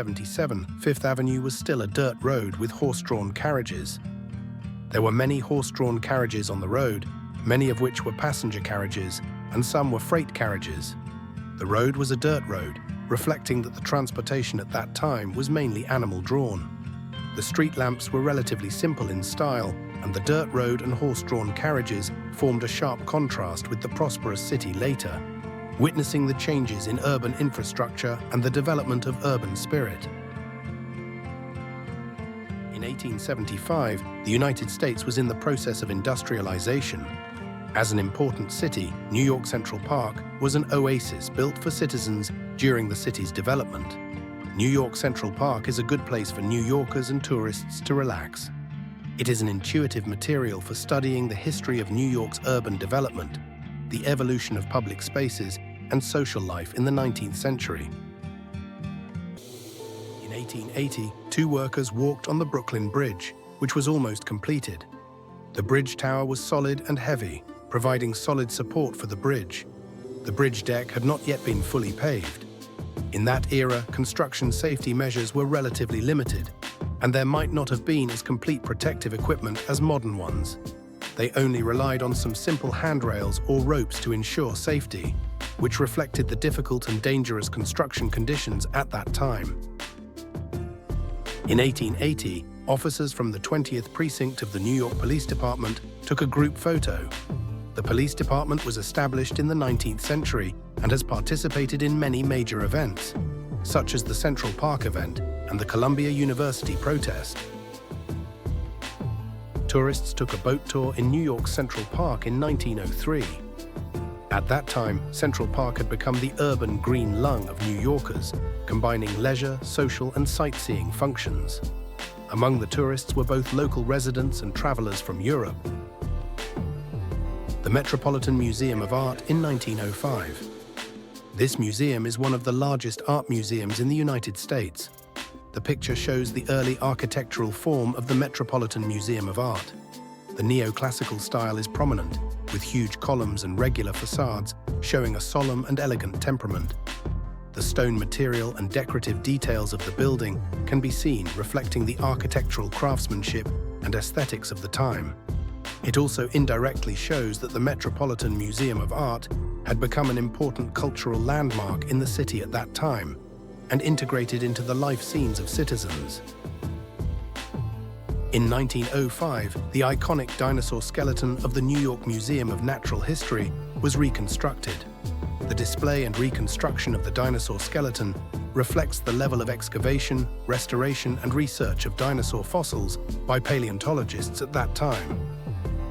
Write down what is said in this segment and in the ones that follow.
1977, Fifth Avenue was still a dirt road with horse-drawn carriages. There were many horse-drawn carriages on the road, many of which were passenger carriages, and some were freight carriages. The road was a dirt road, reflecting that the transportation at that time was mainly animal-drawn. The street lamps were relatively simple in style, and the dirt road and horse-drawn carriages formed a sharp contrast with the prosperous city later, witnessing the changes in urban infrastructure and the development of urban spirit. In 1875, the United States was in the process of industrialization. As an important city, New York Central Park was an oasis built for citizens during the city's development. New York Central Park is a good place for New Yorkers and tourists to relax. It is an intuitive material for studying the history of New York's urban development, the evolution of public spaces, and social life in the 19th century. In 1880, two workers walked on the Brooklyn Bridge, which was almost completed. The bridge tower was solid and heavy, providing solid support for the bridge. The bridge deck had not yet been fully paved. In that era, construction safety measures were relatively limited, and there might not have been as complete protective equipment as modern ones. They only relied on some simple handrails or ropes to ensure safety, which reflected the difficult and dangerous construction conditions at that time. In 1880, officers from the 20th Precinct of the New York Police Department took a group photo. The police department was established in the 19th century and has participated in many major events, such as the Central Park event and the Columbia University protest. Tourists took a boat tour in New York's Central Park in 1903. At that time, Central Park had become the urban green lung of New Yorkers, combining leisure, social, and sightseeing functions. Among the tourists were both local residents and travelers from Europe. The Metropolitan Museum of Art in 1905. This museum is one of the largest art museums in the United States. The picture shows the early architectural form of the Metropolitan Museum of Art. The neoclassical style is prominent, with huge columns and regular facades showing a solemn and elegant temperament. The stone material and decorative details of the building can be seen reflecting the architectural craftsmanship and aesthetics of the time. It also indirectly shows that the Metropolitan Museum of Art had become an important cultural landmark in the city at that time and integrated into the life scenes of citizens. In 1905, the iconic dinosaur skeleton of the New York Museum of Natural History was reconstructed. The display and reconstruction of the dinosaur skeleton reflects the level of excavation, restoration, and research of dinosaur fossils by paleontologists at that time.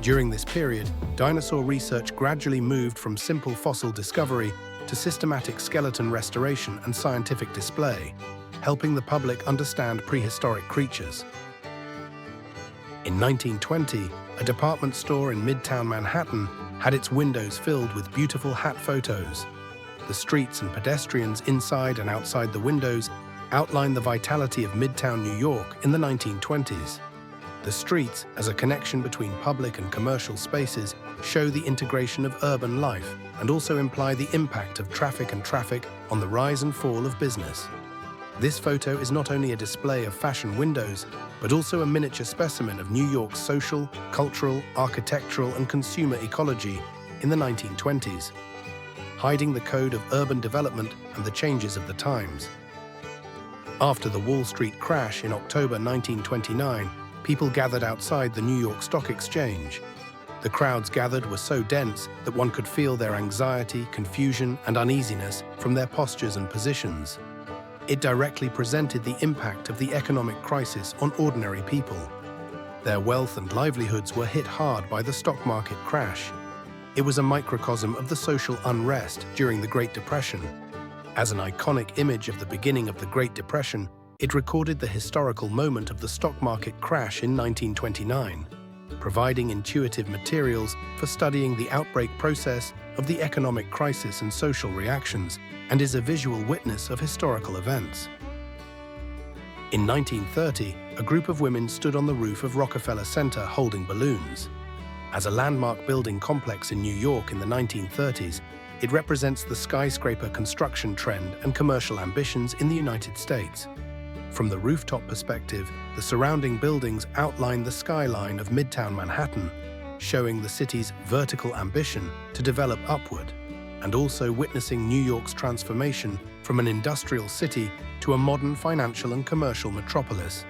During this period, dinosaur research gradually moved from simple fossil discovery to systematic skeleton restoration and scientific display, helping the public understand prehistoric creatures. In 1920, a department store in Midtown Manhattan had its windows filled with beautiful hat photos. The streets and pedestrians inside and outside the windows outline the vitality of Midtown New York in the 1920s. The streets, as a connection between public and commercial spaces, show the integration of urban life and also imply the impact of traffic on the rise and fall of business. This photo is not only a display of fashion windows, but also a miniature specimen of New York's social, cultural, architectural, and consumer ecology in the 1920s, hiding the code of urban development and the changes of the times. After the Wall Street crash in October 1929, people gathered outside the New York Stock Exchange. The crowds gathered were so dense that one could feel their anxiety, confusion, and uneasiness from their postures and positions. It directly presented the impact of the economic crisis on ordinary people. Their wealth and livelihoods were hit hard by the stock market crash. It was a microcosm of the social unrest during the Great Depression. As an iconic image of the beginning of the Great Depression, it recorded the historical moment of the stock market crash in 1929, providing intuitive materials for studying the outbreak process of the economic crisis and social reactions, and is a visual witness of historical events. In 1930, a group of women stood on the roof of Rockefeller Center holding balloons. As a landmark building complex in New York in the 1930s, it represents the skyscraper construction trend and commercial ambitions in the United States. From the rooftop perspective, the surrounding buildings outline the skyline of Midtown Manhattan, showing the city's vertical ambition to develop upward, and also witnessing New York's transformation from an industrial city to a modern financial and commercial metropolis.